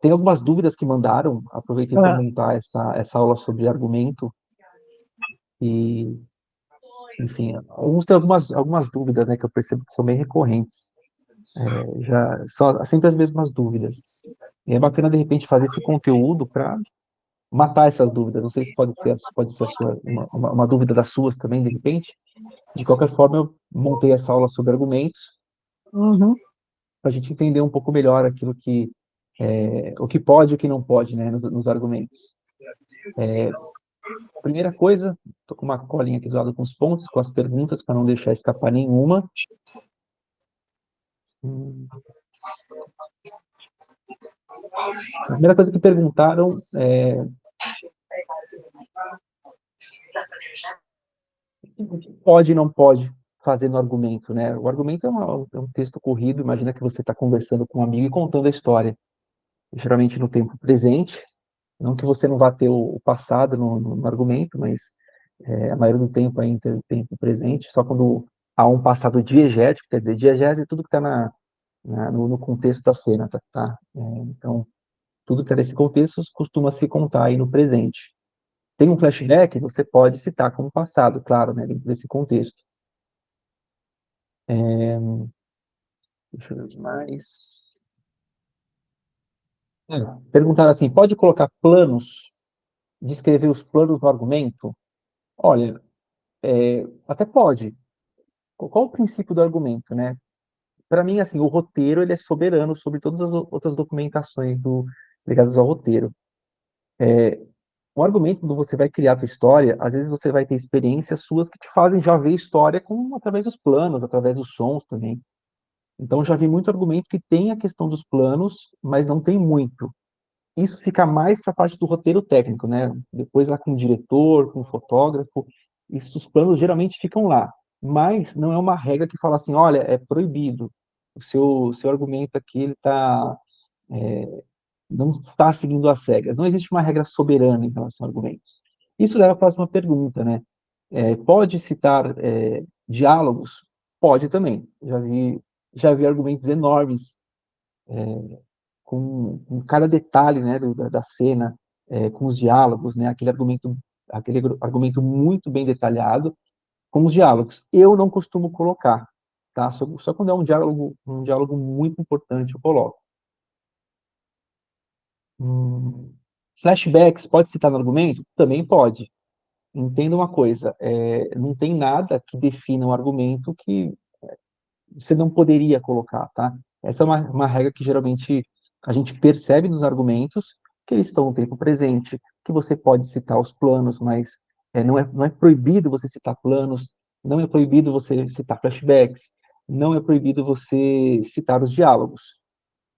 Tem algumas dúvidas que mandaram, aproveitei para Ah, montar essa aula sobre argumento, e, enfim, alguns têm algumas dúvidas, né, que eu percebo que são bem recorrentes. Já são sempre as mesmas dúvidas. E é bacana, de repente, fazer esse conteúdo para matar essas dúvidas. Não sei se pode ser a sua, uma dúvida das suas também, de repente. De qualquer forma, eu montei essa aula sobre argumentos uhum. para a gente entender um pouco melhor aquilo o que pode e o que não pode, né, nos argumentos. Primeira coisa, estou com uma colinha aqui do lado com os pontos, com as perguntas, para não deixar escapar nenhuma. Hum, A primeira coisa que perguntaram é o que pode e não pode fazer no argumento, né? O argumento é um texto corrido, imagina que você está conversando com um amigo e contando a história, geralmente no tempo presente, não que você não vá ter o passado no argumento, mas a maioria do tempo ainda tem o tempo presente, só quando há um passado diegético, quer dizer, diegese é tudo que está no contexto da cena, tá? Então, tudo que está nesse contexto costuma se contar aí no presente. Tem um flashback, você pode citar como passado, claro, né, dentro desse contexto. Deixa eu ver o que mais. Perguntaram assim, pode colocar planos, descrever os planos no argumento? Olha, até pode. Qual o princípio do argumento, né? Para mim, assim, o roteiro ele é soberano sobre todas as outras documentações ligadas ao roteiro. O argumento, quando você vai criar a tua história, às vezes você vai ter experiências suas que te fazem já ver história através dos planos, através dos sons também. Então, já vi muito argumento que tem a questão dos planos, mas não tem muito. Isso fica mais para a parte do roteiro técnico, né? Depois lá com o diretor, com o fotógrafo, os planos geralmente ficam lá. Mas não é uma regra que fala assim, olha, é proibido. O seu argumento aqui, ele não está seguindo as regras. Não existe uma regra soberana em relação a argumentos. Isso leva à próxima pergunta, né? Pode citar diálogos? Pode também. Já vi argumentos enormes com cada detalhe, né, da cena, com os diálogos, né, aquele argumento muito bem detalhado, com os diálogos. Eu não costumo colocar, tá? Só quando é um diálogo muito importante eu coloco. Hum, Flashbacks pode citar no argumento? Também pode. Entenda uma coisa, não tem nada que defina um argumento que você não poderia colocar, tá? Essa é uma regra que geralmente a gente percebe nos argumentos, que eles estão no tempo presente, que você pode citar os planos, mas não é proibido você citar planos, não é proibido você citar flashbacks, não é proibido você citar os diálogos.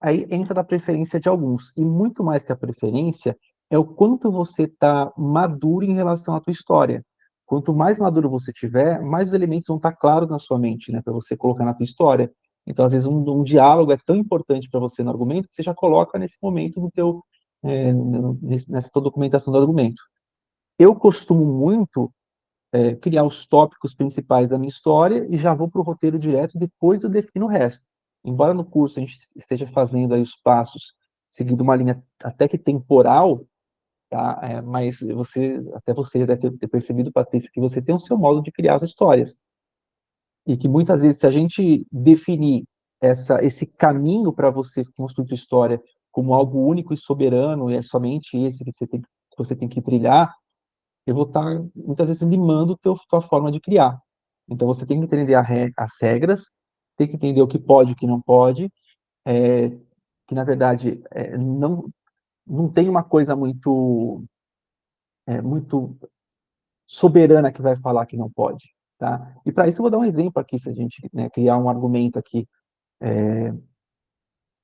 Aí entra da preferência de alguns, e muito mais que a preferência, é o quanto você está maduro em relação à tua história. Quanto mais maduro você tiver, mais os elementos vão estar claros na sua mente, né, para você colocar na tua história. Então, às vezes, um diálogo é tão importante para você no argumento que você já coloca nesse momento nessa tua documentação do argumento. Eu costumo muito criar os tópicos principais da minha história e já vou para o roteiro direto, depois eu defino o resto. Embora no curso a gente esteja fazendo aí os passos seguindo uma linha até que temporal, tá? Mas até você já deve ter percebido, Patrícia, que você tem o seu modo de criar as histórias. E que muitas vezes, se a gente definir esse caminho para você construir sua história como algo único e soberano, e é somente esse que você tem que trilhar, eu vou estar muitas vezes limando tua forma de criar. Então você tem que entender as regras, tem que entender o que pode e o que não pode, que na verdade não tem uma coisa muito soberana que vai falar que não pode, tá? E para isso eu vou dar um exemplo aqui, se a gente, né, criar um argumento aqui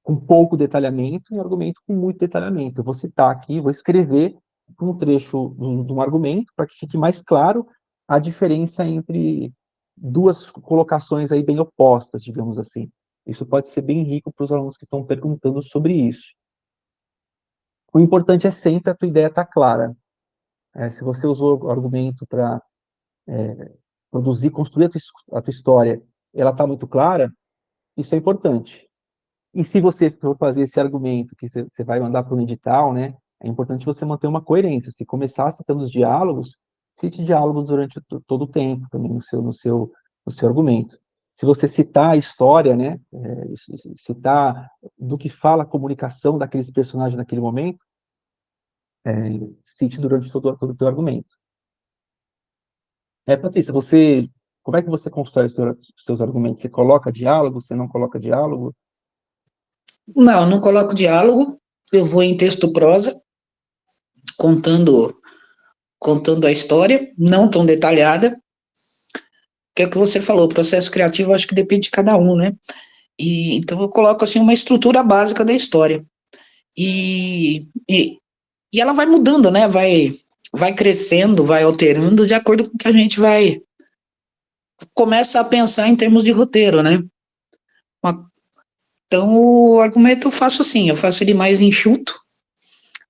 com pouco detalhamento e um argumento com muito detalhamento. Eu vou citar aqui, vou escrever um trecho de um argumento para que fique mais claro a diferença entre duas colocações aí bem opostas, digamos assim. Isso pode ser bem rico para os alunos que estão perguntando sobre isso. O importante é sempre a tua ideia estar clara. Se você usou o argumento para produzir, construir a tua história, ela está muito clara, isso é importante. E se você for fazer esse argumento que você vai mandar para um edital, né, é importante você manter uma coerência. Se começar citando os diálogos, cite diálogos durante todo o tempo também no seu argumento. Se você citar a história, né, citar do que fala a comunicação daqueles personagens naquele momento, cite durante todo o teu argumento. Patrícia, como é que você constrói os seus argumentos? Você coloca diálogo, você não coloca diálogo? Não, não coloco diálogo, eu vou em texto prosa, contando a história, não tão detalhada, que é o que você falou, o processo criativo acho que depende de cada um, né? Então eu coloco assim uma estrutura básica da história. E ela vai mudando, né? Vai crescendo, vai alterando de acordo com que a gente começa a pensar em termos de roteiro, né? Então o argumento eu faço assim, eu faço ele mais enxuto.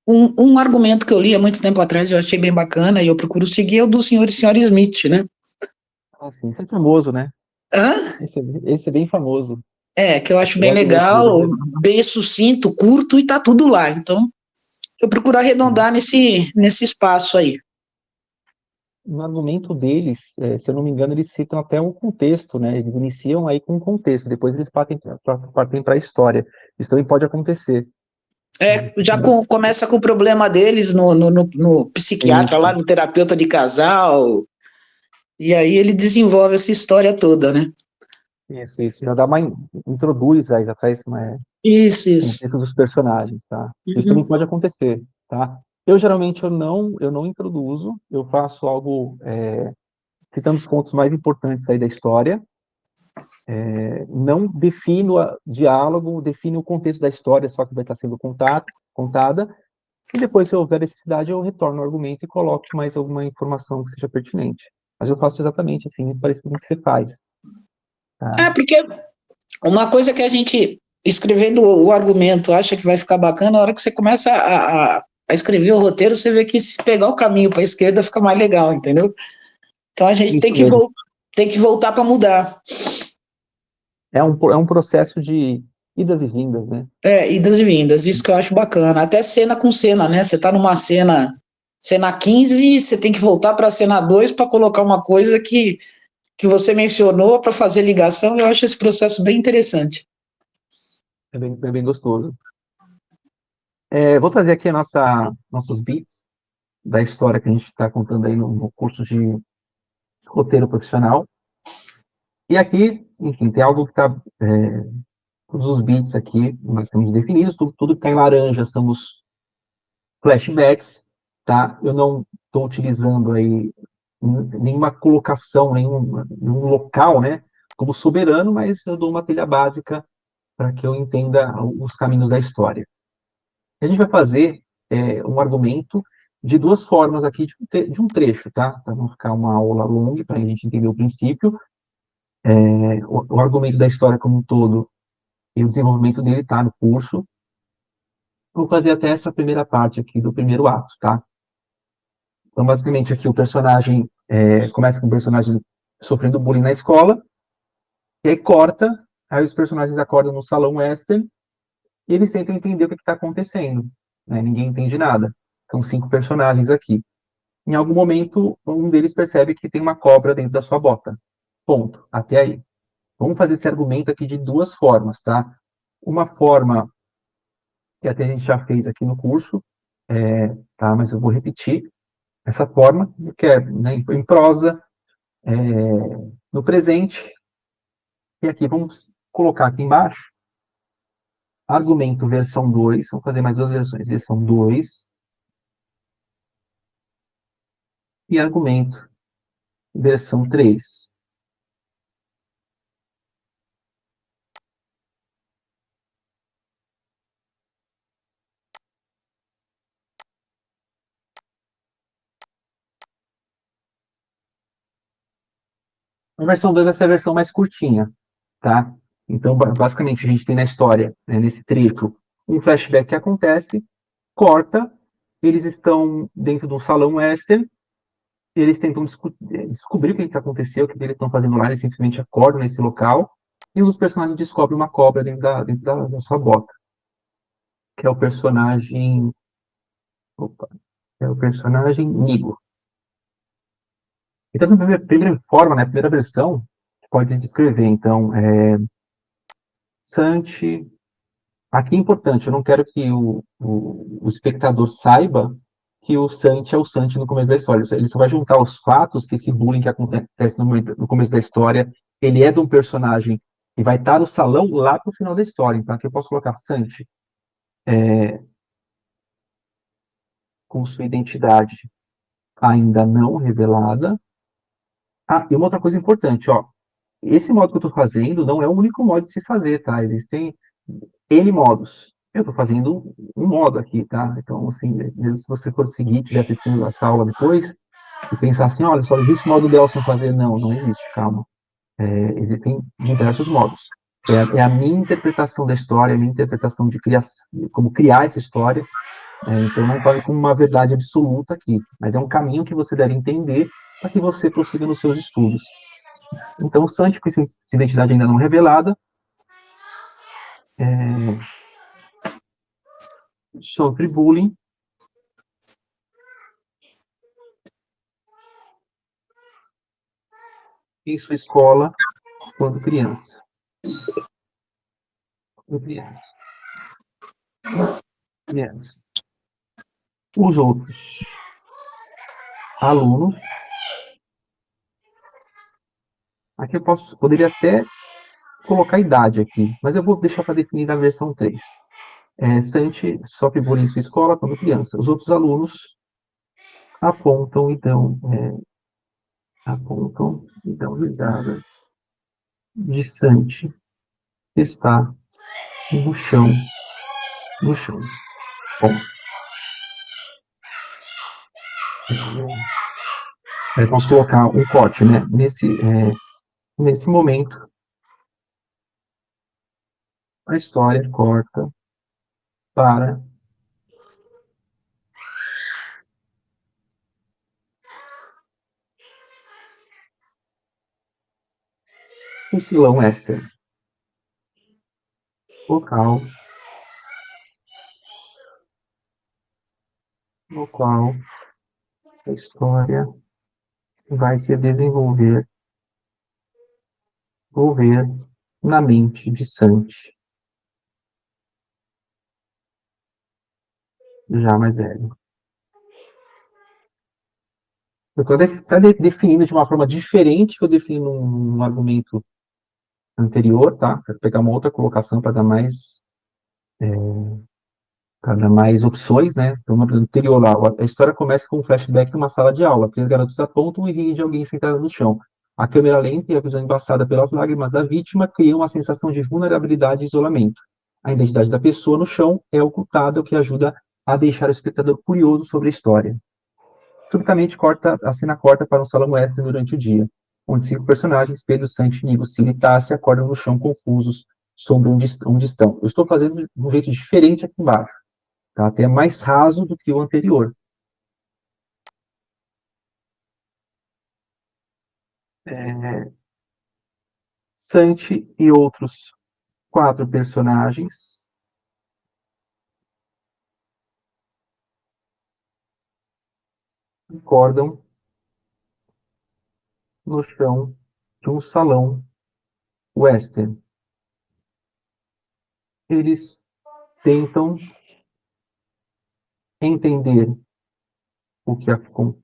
Um argumento que eu li há muito tempo atrás, eu achei bem bacana e eu procuro seguir é o do senhor e senhora Smith, né? Ah, sim, é famoso, né? Hã? Esse é bem famoso. Que eu acho O bem argumento legal, dele, né? bem sucinto, curto e tá tudo lá. Então, eu procuro arredondar nesse espaço aí. No argumento deles, se eu não me engano, eles citam até um contexto, né? Eles iniciam aí com um contexto, depois eles partem para a história. Isso também pode acontecer. Já começa com o problema deles no psiquiatra, lá Isso, no terapeuta de casal, e aí ele desenvolve essa história toda, né? isso. Já dá introduz aí, já traz Isso. contexto dos personagens, tá? Isso também Uhum. pode acontecer, tá? Eu geralmente eu não introduzo, eu faço algo citando os pontos mais importantes aí da história, não defino diálogo, defino o contexto da história, só que vai estar sendo contada, e depois, se houver necessidade, eu retorno ao argumento e coloco mais alguma informação que seja pertinente. Mas eu faço exatamente assim, parecido com o que você faz, tá? Porque uma coisa que a gente, escrevendo o argumento, acha que vai ficar bacana, na hora que você começa a escrever o roteiro, você vê que se pegar o caminho para a esquerda fica mais legal, entendeu? Então a gente Isso mesmo. tem que voltar para mudar. É um processo de idas e vindas, né? Idas e vindas, isso que eu acho bacana. Até cena com cena, né? Você tá numa cena 15, você tem que voltar para a cena 2 para colocar uma coisa que você mencionou para fazer ligação. Eu acho esse processo bem interessante. É bem gostoso. Vou trazer aqui nossos beats da história que a gente está contando aí no curso de roteiro profissional. E aqui, enfim, tem algo que está todos os bits aqui basicamente definidos, tudo que está em laranja são os flashbacks, tá? Eu não estou utilizando aí nenhuma colocação, nenhum local, né, como soberano, mas eu dou uma trilha básica para que eu entenda os caminhos da história. A gente vai fazer um argumento de duas formas aqui de um trecho, tá? Para não ficar uma aula longa, para a gente entender o princípio. O argumento da história como um todo e o desenvolvimento dele está no curso. Vou fazer até essa primeira parte aqui do primeiro ato, tá? Então, basicamente, aqui o personagem começa com o personagem sofrendo bullying na escola, e aí corta, aí os personagens acordam no salão western, e eles tentam entender o que está acontecendo, né? Ninguém entende nada. São 5 personagens aqui. Em algum momento, um deles percebe que tem uma cobra dentro da sua bota. Ponto. Até aí. Vamos fazer esse argumento aqui de duas formas, tá? Uma forma que até a gente já fez aqui no curso, tá? Mas eu vou repetir essa forma, que é, né, em prosa, no presente, e aqui vamos colocar aqui embaixo, argumento versão 2, vamos fazer mais duas versões, versão 2 e argumento versão 3. A versão 2 vai ser a versão mais curtinha, tá? Então, basicamente, a gente tem na história, né, nesse trecho, um flashback que acontece, corta, eles estão dentro de um salão western, eles tentam descobrir o que aconteceu, o que eles estão fazendo lá, eles simplesmente acordam nesse local, E um dos personagens descobre uma cobra dentro da sua bota, que é o personagem. Opa, é o personagem Nigo. Então, na primeira forma, né, a primeira versão, pode descrever. Então, Santi. Aqui é importante, eu não quero que o espectador saiba que o Santi é o Santi no começo da história. Ele só vai juntar os fatos que esse bullying que acontece no começo da história, ele é de um personagem que vai estar no salão lá pro final da história. Então, aqui eu posso colocar Santi com sua identidade ainda não revelada. Ah, e uma outra coisa importante, ó. Esse modo que eu estou fazendo não é o único modo de se fazer, tá? Existem N modos. Eu estou fazendo um modo aqui, tá? Então, assim, mesmo se você for seguir, estiver assistindo essa aula depois, e pensar assim, olha, só existe o modo Delson fazer. Não, não existe, calma. Existem diversos modos. É a minha interpretação da história, a minha interpretação de como criar essa história. Então, não tome como uma verdade absoluta aqui, mas é um caminho que você deve entender para que você prossiga nos seus estudos. Então, o Santi, com essa identidade ainda não revelada, sofre bullying em sua escola quando criança. Quando criança. Criança. Os outros alunos, aqui eu poderia até colocar a idade aqui, mas eu vou deixar para definir na versão 3. Santi sofre bullying em sua escola quando criança. Os outros alunos apontam e dão risada de Santi que está no chão, no chão. Bom, vamos colocar um corte, né? Nesse momento, a história corta para o Silão Éster, local no qual a história vai se desenvolver na mente de Santi, já mais velho. Eu estou definindo de uma forma diferente que eu defini num argumento anterior, tá? Para pegar uma outra colocação para dar mais opções, né? Então, no anterior lá, a história começa com um flashback em uma sala de aula. Três garotos apontam e riem de alguém sentado no chão. A câmera lenta e a visão embaçada pelas lágrimas da vítima criam uma sensação de vulnerabilidade e isolamento. A identidade da pessoa no chão é ocultada, o que ajuda a deixar o espectador curioso sobre a história. Subitamente, a cena corta para um salão western durante o dia, onde 5 personagens, Pedro, Santi, Nigo, Cine e Tássia, acordam no chão confusos sobre onde estão. Eu estou fazendo de um jeito diferente aqui embaixo, tá? Até mais raso do que o anterior. Santi e outros 4 personagens acordam no chão de um salão western. Eles tentam entender o que aconteceu,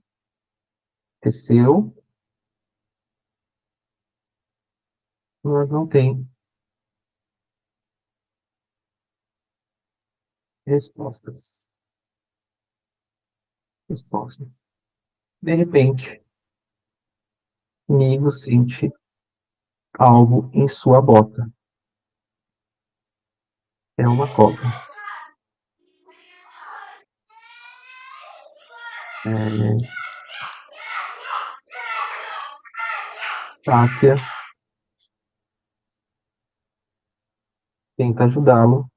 mas não têm respostas. De repente, Nigo sente algo em sua bota. É uma cobra. Tássia tenta ajudá-lo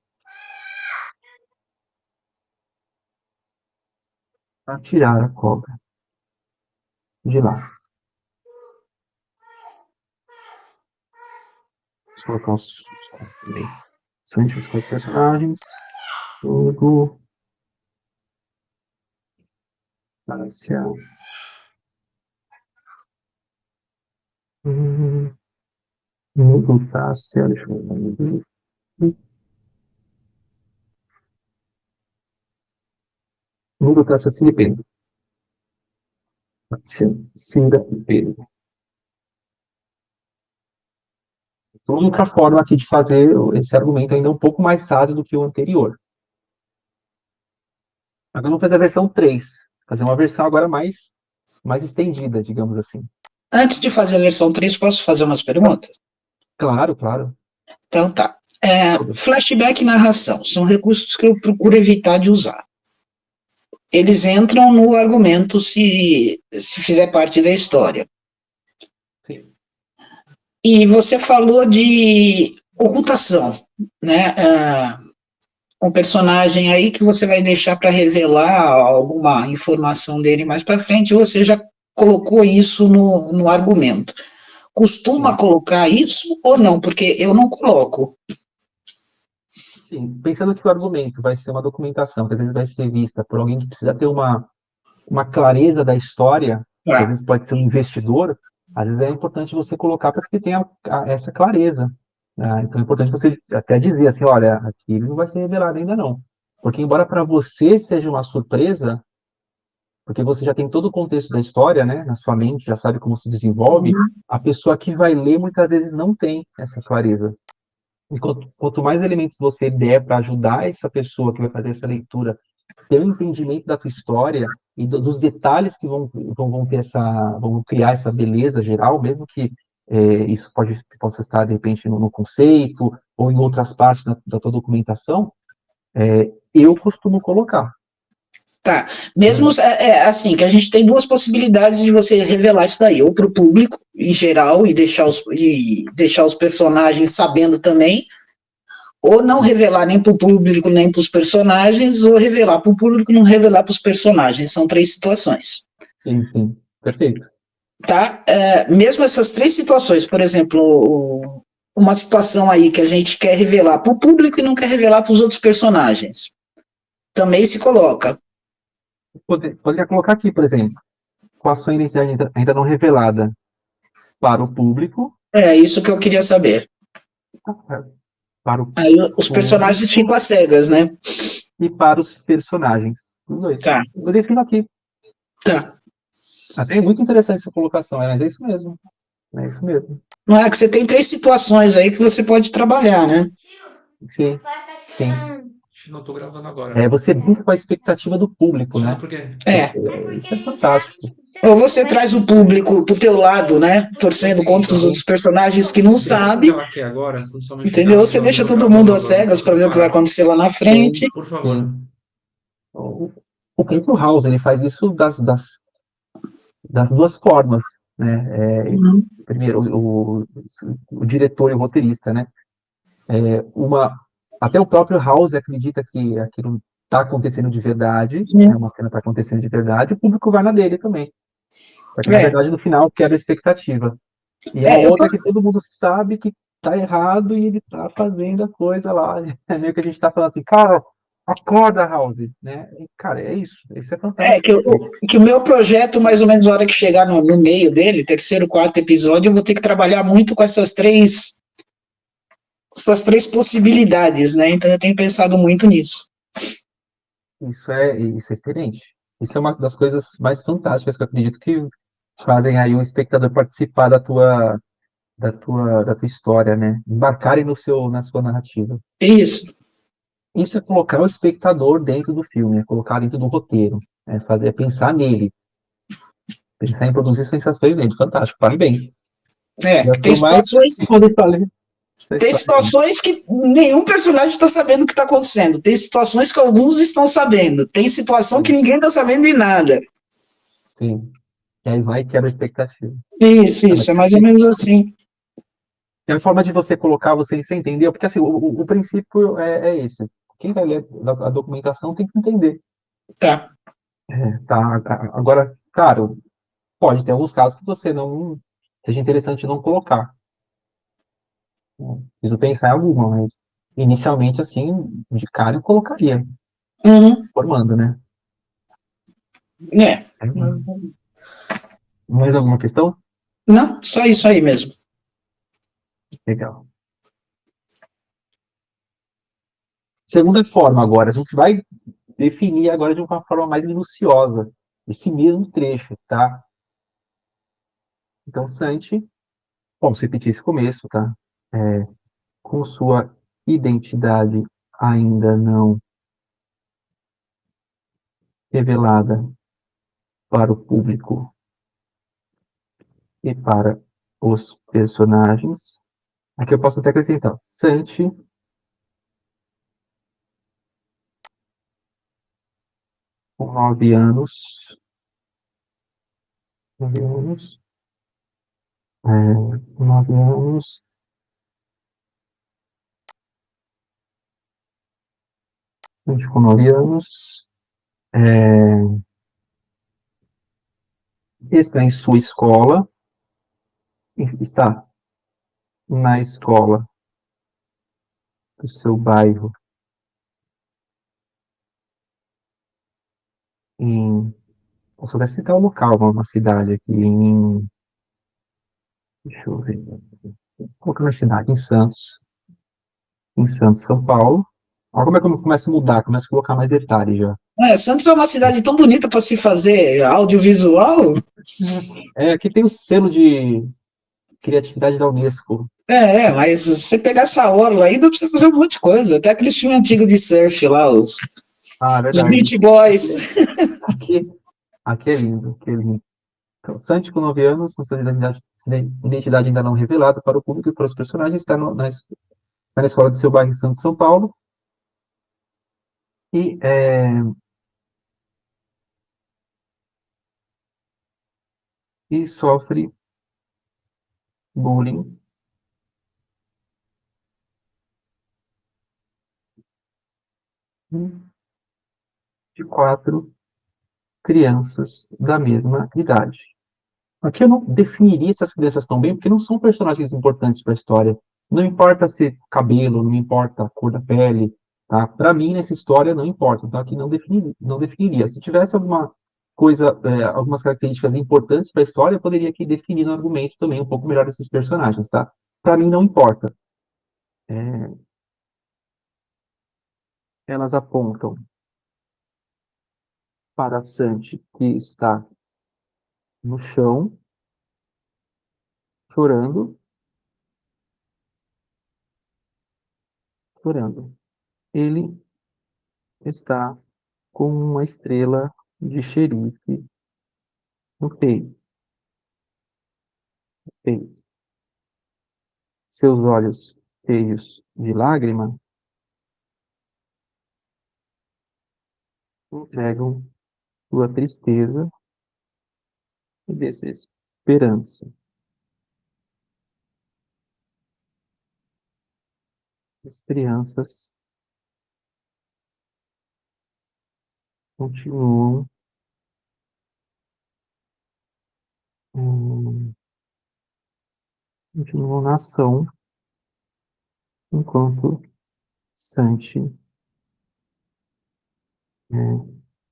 a tirar a cobra de lá. Vou colocar os também. Santos com os personagens. Tudo. Tássia. Tudo Tássia. Deixa eu ver. Tudo Tássia Cinependo. Cinependo. Outra forma aqui de fazer esse argumento ainda um pouco mais sábio do que o anterior. Agora vamos fazer a versão 3. Fazer uma versão agora mais estendida, digamos assim. Antes de fazer a versão 3, posso fazer umas perguntas? Claro, claro. Então tá. Flashback e narração são recursos que eu procuro evitar de usar. Eles entram no argumento se fizer parte da história. Sim. E você falou de ocultação, né? Um personagem aí que você vai deixar para revelar alguma informação dele mais para frente, você já colocou isso no argumento. Costuma Sim. colocar isso ou não? Porque eu não coloco. Sim, pensando que o argumento vai ser uma documentação, que às vezes vai ser vista por alguém que precisa ter uma clareza da história, que às vezes pode ser um investidor, às vezes é importante você colocar para que tenha essa clareza. Né? Então é importante você até dizer assim, olha, aquilo não vai ser revelado ainda não. Porque embora para você seja uma surpresa, porque você já tem todo o contexto da história, né, na sua mente, já sabe como se desenvolve, a pessoa que vai ler muitas vezes não tem essa clareza. E quanto mais elementos você der para ajudar essa pessoa que vai fazer essa leitura, ter um entendimento da tua história e dos detalhes que vão ter vão criar essa beleza geral, mesmo que isso possa estar de repente no conceito ou em outras partes da tua documentação, eu costumo colocar. Tá. Mesmo assim, que a gente tem duas possibilidades de você revelar isso daí, ou para o público em geral e deixar os personagens sabendo também, ou não revelar nem para o público nem para os personagens, ou revelar para o público e não revelar para os personagens. São três situações. Sim, perfeito. Tá? Mesmo essas três situações, por exemplo, uma situação aí que a gente quer revelar para o público e não quer revelar para os outros personagens, também se coloca. Poderia colocar aqui, por exemplo, com a sua identidade ainda não revelada para o público. É isso que eu queria saber. Para o Aí os personagens ficam às cegas, né? E para os personagens. Os dois. Tá. Eu defino aqui. Tá. Até é muito interessante essa colocação, mas é isso mesmo. É isso mesmo. Não é que você tem três situações aí que você pode trabalhar, né? Sim. Não tô gravando agora. Você brinca com a expectativa do público, né? Por quê? Isso é fantástico. Ou você traz o público pro teu lado, né? Torcendo contra os outros personagens que não sabem. Entendeu? Você deixa todo mundo às cegas para ver o que vai acontecer lá na frente. Por favor. O Clint House, ele faz isso das duas formas, né? Primeiro, o diretor e o roteirista, né? Até o próprio House acredita que aquilo está acontecendo de verdade, né? Uma cena está acontecendo de verdade, o público vai na dele também. Porque, na verdade, no final, quebra a expectativa. E a outra é que todo mundo sabe que tá errado e ele tá fazendo a coisa lá. É meio que a gente tá falando assim, cara, acorda, House, né? E, cara, isso é fantástico. Que o meu projeto, mais ou menos na hora que chegar no meio dele, terceiro, quarto episódio, eu vou ter que trabalhar muito com essas três possibilidades, né? Então eu tenho pensado muito nisso. Isso é excelente. Isso é uma das coisas mais fantásticas que eu acredito que fazem aí um espectador participar da tua história, né? Embarcarem na sua narrativa. Isso. Isso é colocar o espectador dentro do filme, é colocar dentro do roteiro, é pensar nele. Pensar em produzir sensações nele. Fantástico, parabéns. Tem situações que nenhum personagem está sabendo o que está acontecendo. Tem situações que alguns estão sabendo. Tem situação que ninguém está sabendo de nada. Sim. E aí vai e quebra a expectativa. Isso, é mais ou menos assim. É a forma de você colocar, você entendeu? Porque assim, o princípio é esse. Quem vai ler a documentação tem que entender. Tá. Tá. Agora, claro, pode ter alguns casos que você não seja interessante não colocar. Preciso pensar em alguma, mas inicialmente, assim, de cara eu colocaria, Uhum. formando, né? É. Mais alguma questão? Não, só isso aí mesmo. Legal. Segunda forma agora, a gente vai definir agora de uma forma mais minuciosa esse mesmo trecho, tá? Então, Santi, vamos repetir esse começo, tá? É, com sua identidade ainda não revelada para o público e para os personagens. Aqui eu posso até acrescentar, Santi, com 9 anos, com 9 anos, Santi com 9 anos, é, está em sua escola, está na escola do seu bairro, posso até citar o local, uma cidade aqui deixa eu ver, colocando a cidade em Santos, São Paulo. Olha como é que eu começo a mudar, começo a colocar mais detalhes já. Santos é uma cidade tão bonita para se fazer audiovisual. Aqui tem o selo de criatividade da Unesco. Mas se você pegar essa orla aí, dá pra você fazer um monte de coisa. Até aqueles filmes antigos de surf lá, Ah, é os verdade. Beach Boys. Aqui, aqui é lindo, aqui é lindo. Então, Santi, com 9 anos, com sua identidade ainda não revelada para o público e para os personagens, está na escola do seu bairro em Santos, São Paulo, e, e sofre bullying de 4 crianças da mesma idade. Aqui eu não definiria essas crianças tão bem, porque não são personagens importantes para a história. Não importa se cabelo, não importa a cor da pele, tá? Para mim, nessa história, não importa. Então, aqui não definiria. Se tivesse alguma coisa, algumas características importantes para a história, eu poderia aqui definir no argumento também um pouco melhor esses personagens, tá? Para mim, não importa. É, elas apontam para Santi, que está no chão, chorando, chorando. Ele está com uma estrela de xerife no peito. peito. Seus olhos cheios de lágrima entregam sua tristeza e desesperança. As crianças continuam hum, continuam na ação enquanto Santi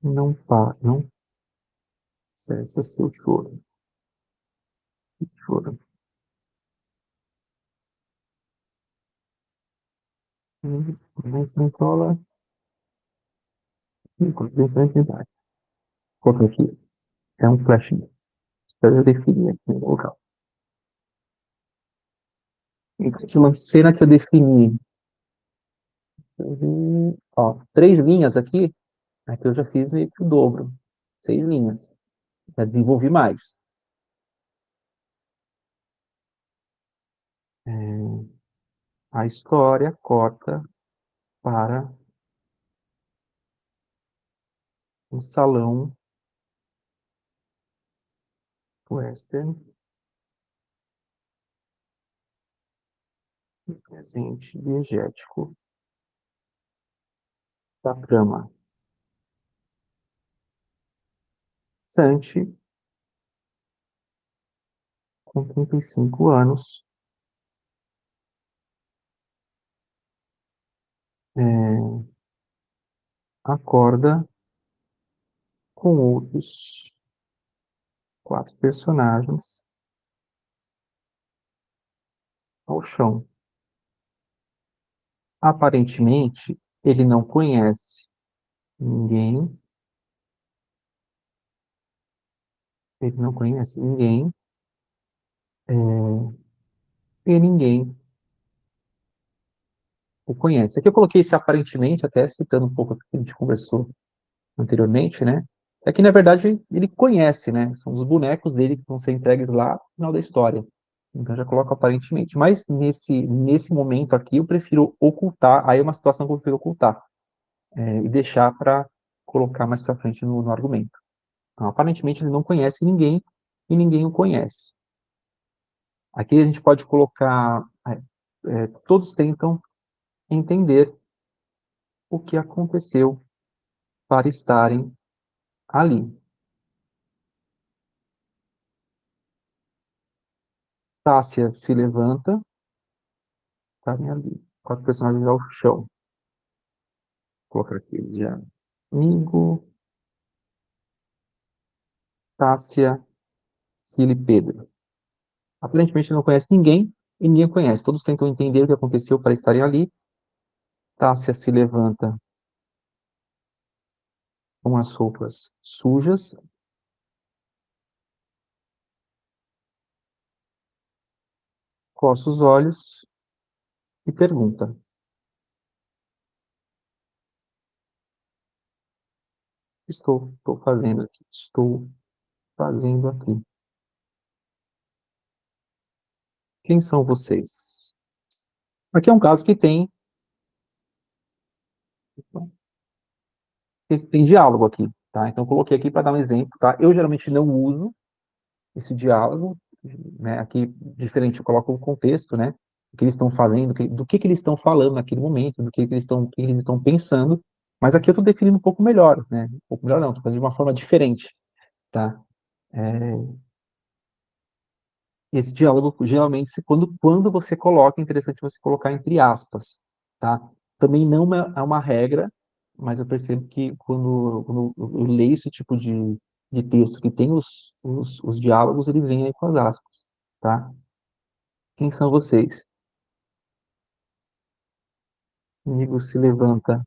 não cessa seu choro. Choro. Mas não cola identidade. Coloca aqui. É um flash. Espero eu definir aqui no local. Uma cena que eu defini. Ó, 3 linhas aqui. Aqui eu já fiz meio que o dobro. 6 linhas. Já desenvolvi mais. É, a história corta para um salão western presente diegético da trama. Santi, com 35 anos, acorda com outros 4 personagens ao chão. Aparentemente, ele não conhece ninguém, ele não conhece ninguém, e ninguém o conhece. Aqui eu coloquei esse aparentemente, até citando um pouco o que a gente conversou anteriormente, né? É que, na verdade, ele conhece, né? São os bonecos dele que vão ser entregues lá no final da história. Então, já coloco aparentemente. Mas, nesse momento aqui, eu prefiro ocultar. Aí é uma situação que eu prefiro ocultar. E deixar para colocar mais para frente no argumento. Então, aparentemente, ele não conhece ninguém e ninguém o conhece. Aqui a gente pode colocar... todos tentam entender o que aconteceu para estarem ali. Tássia se levanta, estarem ali. 4 personagens ao chão. Vou colocar aqui já. Amigo, Tássia, Cília e Pedro. Aparentemente não conhece ninguém e ninguém conhece. Todos tentam entender o que aconteceu para estarem ali. Tássia se levanta com as roupas sujas, coça os olhos e pergunta: estou fazendo aqui? Estou fazendo aqui. Quem são vocês? Aqui é um caso que tem diálogo aqui, tá? Então, eu coloquei aqui para dar um exemplo, tá? Eu geralmente não uso esse diálogo, né? Aqui, diferente, eu coloco o contexto, né? O que eles estão falando, do que eles estão falando naquele momento, do que eles estão pensando, mas aqui eu estou definindo um pouco melhor, né? Um pouco melhor não, estou fazendo de uma forma diferente, tá? Esse diálogo, geralmente, quando você coloca, é interessante você colocar entre aspas, tá? Também não é uma regra, mas eu percebo que quando eu leio esse tipo de texto que tem os diálogos, eles vêm aí com as aspas, tá? Quem são vocês? O amigo se levanta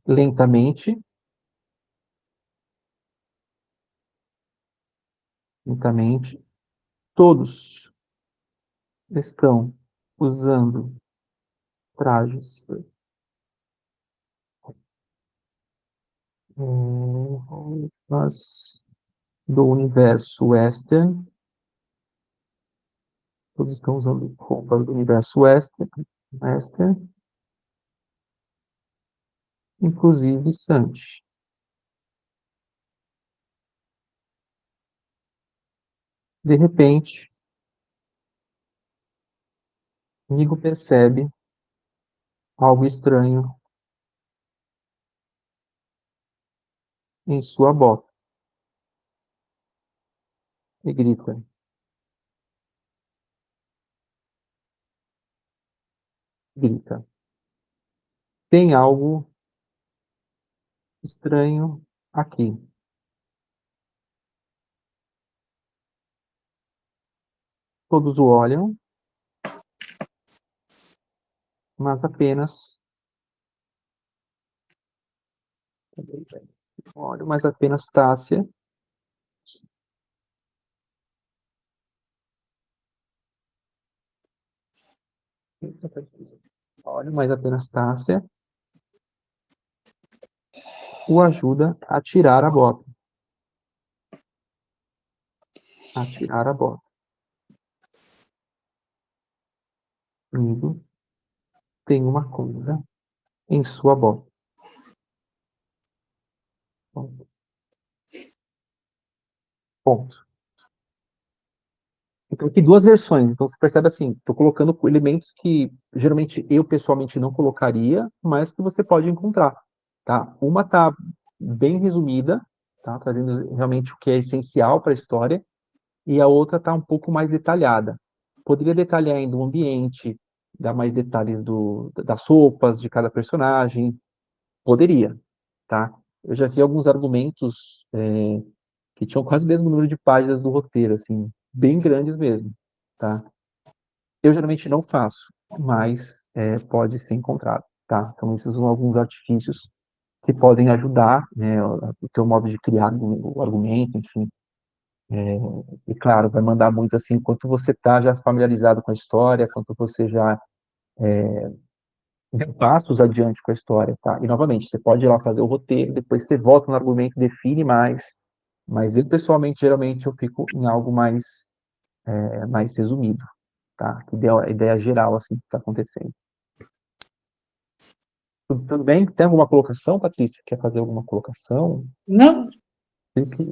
lentamente, lentamente. Todos estão usando trajes roupas do universo western. Todos estão usando roupas do universo western, inclusive Sanji. De repente, Nigo percebe algo estranho em sua bota e grita: grita. Tem algo estranho aqui. Todos o olham, mas apenas Tássia o ajuda a tirar a bota. A tirar a bota. Nigo tem uma corda em sua bota. Ponto. Então, aqui 2 versões. Então, você percebe assim, estou colocando elementos que geralmente eu pessoalmente não colocaria, mas que você pode encontrar, tá? Uma está bem resumida, tá? Trazendo realmente o que é essencial para a história, e a outra está um pouco mais detalhada. Poderia detalhar ainda o ambiente, dar mais detalhes das roupas de cada personagem. Poderia, tá? Eu já vi alguns argumentos que tinham quase o mesmo número de páginas do roteiro, assim, bem grandes mesmo, tá? Eu geralmente não faço, mas pode ser encontrado, tá? Então, esses são alguns artifícios que podem ajudar, né, o teu modo de criar o argumento, enfim. E, claro, vai mandar muito, assim, quanto você está já familiarizado com a história, quanto você já deu passos adiante com a história, tá? E, novamente, você pode ir lá fazer o roteiro, depois você volta no argumento, define mais, mas eu, pessoalmente, geralmente, eu fico em algo mais resumido, tá? Que dê a ideia geral, assim, do que está acontecendo. Tudo bem? Tem alguma colocação, Patrícia? Quer fazer alguma colocação? Não, Tem que...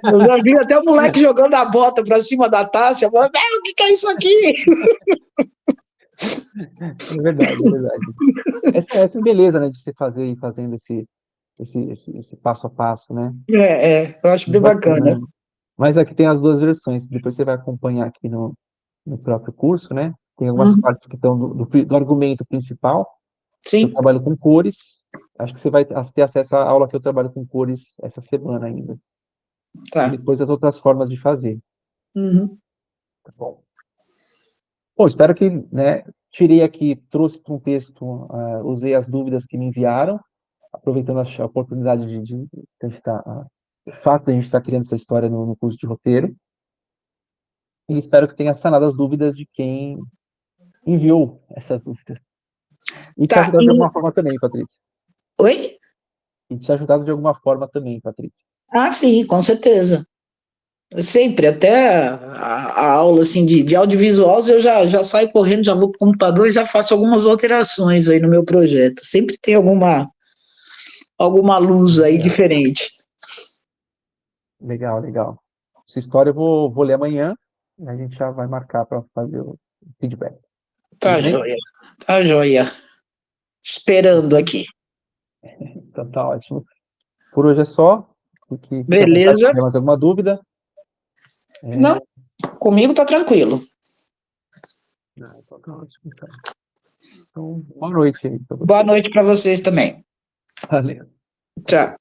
eu já vi até o moleque jogando a bota pra cima da taça. Eu falei, o que é isso aqui? É verdade, é verdade. Essa é a beleza, né, de se fazer e fazendo esse passo a passo, né? Eu acho Muito bem bacana. bacana. Mas aqui tem as duas versões. Depois você vai acompanhar aqui no próprio curso, né? Tem algumas Uhum, partes que estão do argumento principal. Eu sim, trabalho com cores. Acho que você vai ter acesso à aula que eu trabalho com cores essa semana ainda. E tá. depois as outras formas de fazer. Uhum. Tá bom? Bom, espero que, né, tirei aqui, trouxe para um texto, usei as dúvidas que me enviaram, aproveitando a oportunidade de a gente o fato de a gente estar criando essa história no curso de roteiro. E espero que tenha sanado as dúvidas de quem enviou essas dúvidas. E te Tá, ajudado de alguma forma também, Patrícia. oi? E te ajudado de alguma forma também, Patrícia. Ah, sim, com certeza. Sempre, até a aula assim, de audiovisuais, eu já saio correndo, já vou para o computador e já faço algumas alterações aí no meu projeto. Sempre tem alguma luz aí Legal, diferente. legal, legal. Essa história eu vou ler amanhã, e a gente já vai marcar para fazer o feedback. Tudo Tá bem? joia, tá joia. Esperando aqui. Então tá ótimo. Por hoje é só. Fique à vontade se Beleza? tiver mais alguma dúvida. Não, comigo tá tranquilo. Então tá ótimo, então. Então, boa noite aí para Boa você. noite para vocês também. Valeu. Tchau.